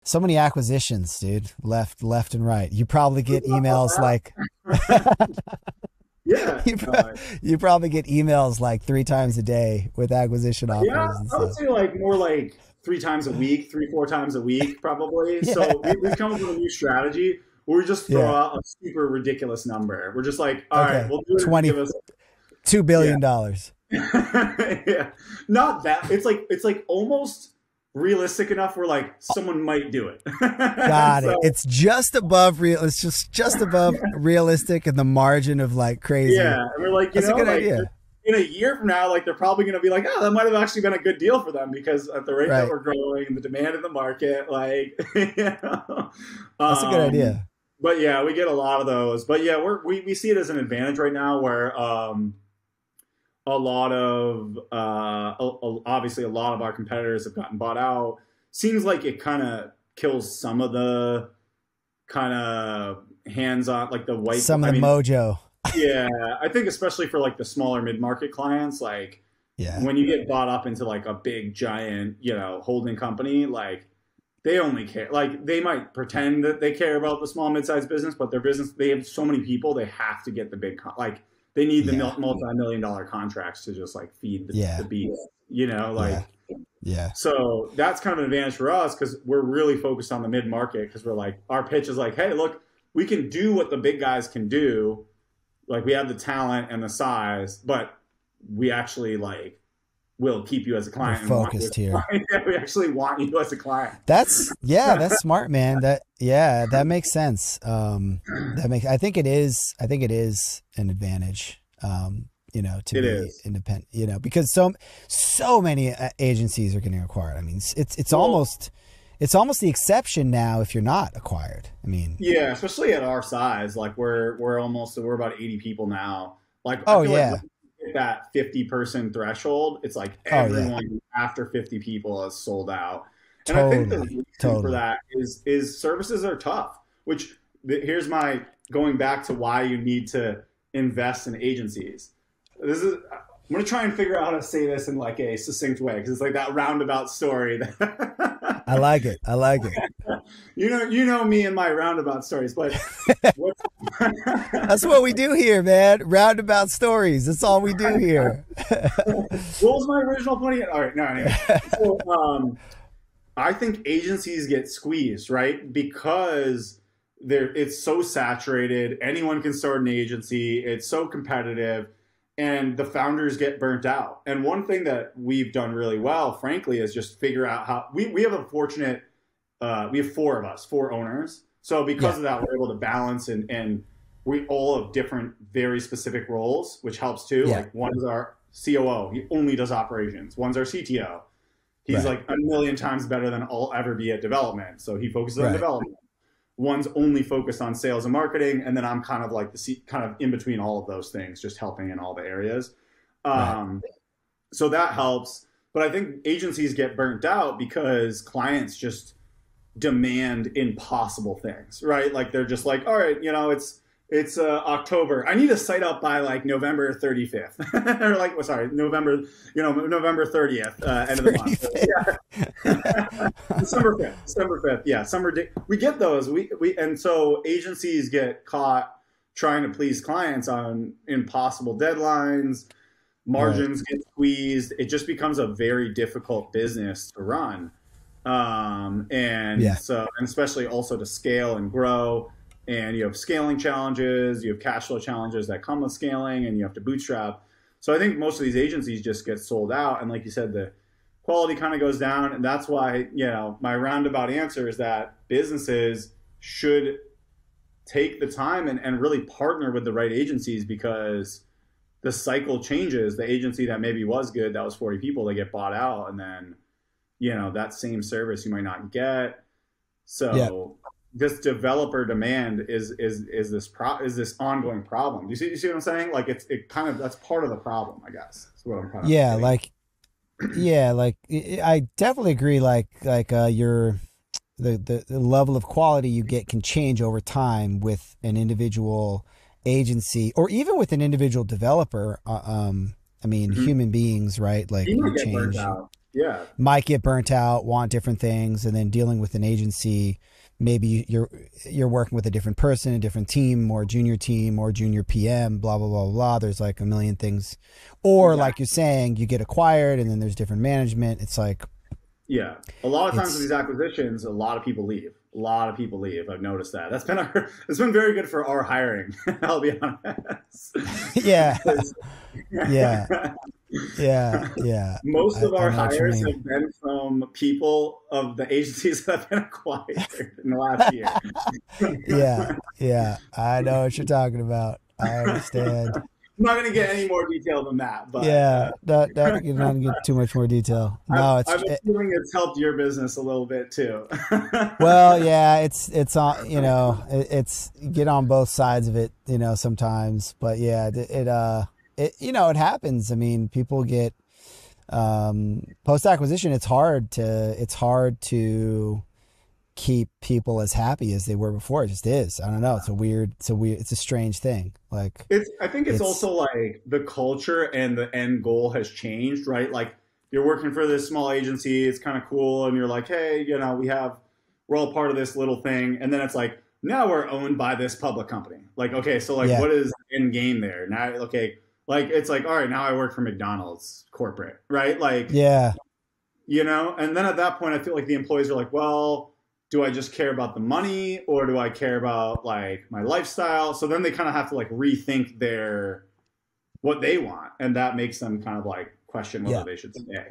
So many acquisitions, dude. Left and right. You probably get emails like Yeah. you, you probably get emails like 3 times a day with acquisition Yeah, offers and I would stuff. say like more like 3 times a week, 4 times a week, probably. Yeah. So we've come up with a new strategy where we just throw Yeah. out a super ridiculous number. We're just like, all right, Okay. we'll do it if you give us, 22 yeah, billion dollars. yeah, not that. It's like almost realistic enough where like someone might do it. Got So it. It's just above real. It's just above realistic in the margin of like crazy. yeah, and we're like, That's a good like idea. in a year from now, like they're probably going to be like, oh, that might have actually been a good deal for them because at the rate that Right. we're growing and the demand in the market, like, That's a good um, idea. but yeah, we get a lot of those. But yeah, we see it as an advantage right now where a lot of obviously a lot of our competitors have gotten bought out. Seems like it kind of kills some of the kind of hands-on, like the white. Some of I the mean, mojo. yeah, I think especially for like the smaller mid-market clients, like Yeah. when you get bought up into like a big giant, holding company, like they only care, like they might pretend that they care about the small mid-sized business, but their business, they have so many people, they have to get the big, like they need the Yeah. multi-million dollar contracts to just like feed the Yeah. beast, Yeah. like, Yeah. so that's kind of an advantage for us because we're really focused on the mid-market because we're like, our pitch is like, hey, look, we can do what the big guys can do. Like we have the talent and the size, but we actually like will keep you as a We're client and want you as focused a here. client. Yeah, we actually want you as a client. That's smart, man. That makes sense. I think it is an advantage. To It be is. independent, because so many agencies are getting acquired. I mean, it's Well, almost the exception now if you're not acquired. I mean, yeah, especially at our size, like we're about 80 people now. Like I oh feel like yeah, when you hit that 50-person threshold, it's like oh yeah, everyone after 50 people is sold out. And I think the totally, reason for totally. that is services are tough, which here's my going back to why you need to invest in agencies. I'm going to try and figure out how to say this in like a succinct way because it's like that roundabout story that I like it. I like it. you know me and my roundabout stories, but what That's what we do here, man. Roundabout stories. That's all we do here. what was my original point again? All right, no, anyway. So, I think agencies get squeezed, right? Because it's so saturated. Anyone can start an agency. It's so competitive, and the founders get burnt out. And one thing that we've done really well, frankly, is just figure out how we have a fortunate. We have four of us, four owners. So because Yeah. of that, we're able to balance and we all have different, very specific roles, which helps too. Yeah. Like one is our COO. He only does operations. One's our CTO. He's Right. like a million times better than I'll ever be at development. So he focuses on Right. development. One's only focused on sales and marketing. And then I'm kind of like kind of in between all of those things, just helping in all the areas. Right. So that helps. But I think agencies get burnt out because clients just demand impossible things, right? Like they're just like, all right, it's October. I need a site up by like November 35th, or like, well, sorry, November 30th, end of the month. So, 35th. yeah, December 5th, yeah, summer day. We get those. And so agencies get caught trying to please clients on impossible deadlines. Right. Margins get squeezed. It just becomes a very difficult business to run. And Yeah. so, and especially also to scale and grow. And you have scaling challenges, you have cash flow challenges that come with scaling, and you have to bootstrap. So I think most of these agencies just get sold out. And like you said, the quality kind of goes down. And that's why, my roundabout answer is that businesses should take the time and really partner with the right agencies because the cycle changes. The agency that maybe was good, that was 40 people, they get bought out. And then that same service you might not get. Yeah. So this developer demand is this ongoing problem. You see what I'm saying? Like that's part of the problem, I guess. That's what I'm kind of Yeah. getting. I definitely agree. The level of quality you get can change over time with an individual agency or even with an individual developer. I mean, Mhm. human beings, right? Like You you might get burnt change. out. Yeah. might get burnt out, want different things, and then dealing with an agency, maybe you're working with a different person, a different team, more junior team, more junior PM, blah blah blah blah. There's like a million things, or Exactly. like you're saying, you get acquired, and then there's different management. It's like Yeah. A lot of times with it's these acquisitions, a lot of people leave. A lot of people leave. I've noticed that. That's been it's been very good for our hiring. I'll be honest. yeah, 'Cause yeah, yeah. most of I our know what you hires mean. have been from people of the agencies that have been acquired in the last year. Yeah, yeah. I know what you're talking about. I understand. I'm not going to get any more detail than that, but Yeah, not you don't get too much more detail. No, I'm assuming it's helped your business a little bit too. well, yeah, it's on, it's you get on both sides of it, sometimes, but yeah, it happens. I mean, people get post acquisition. It's hard to keep people as happy as they were before. It just is. I don't know. It's a strange thing. Like I think it's it's also like the culture and the end goal has changed, right? Like you're working for this small agency, it's kind of cool, and you're like, hey, we're all part of this little thing, and then it's like now we're owned by this public company. Like, okay, so like, yeah, what is the end game there? Now, okay, like it's like, all right, now I work for McDonald's corporate, right? Like, yeah, and then at that point, I feel like the employees are like, well, do I just care about the money or do I care about like my lifestyle? So then they kind of have to like rethink what they want, and that makes them kind of like question whether yeah. they should stay.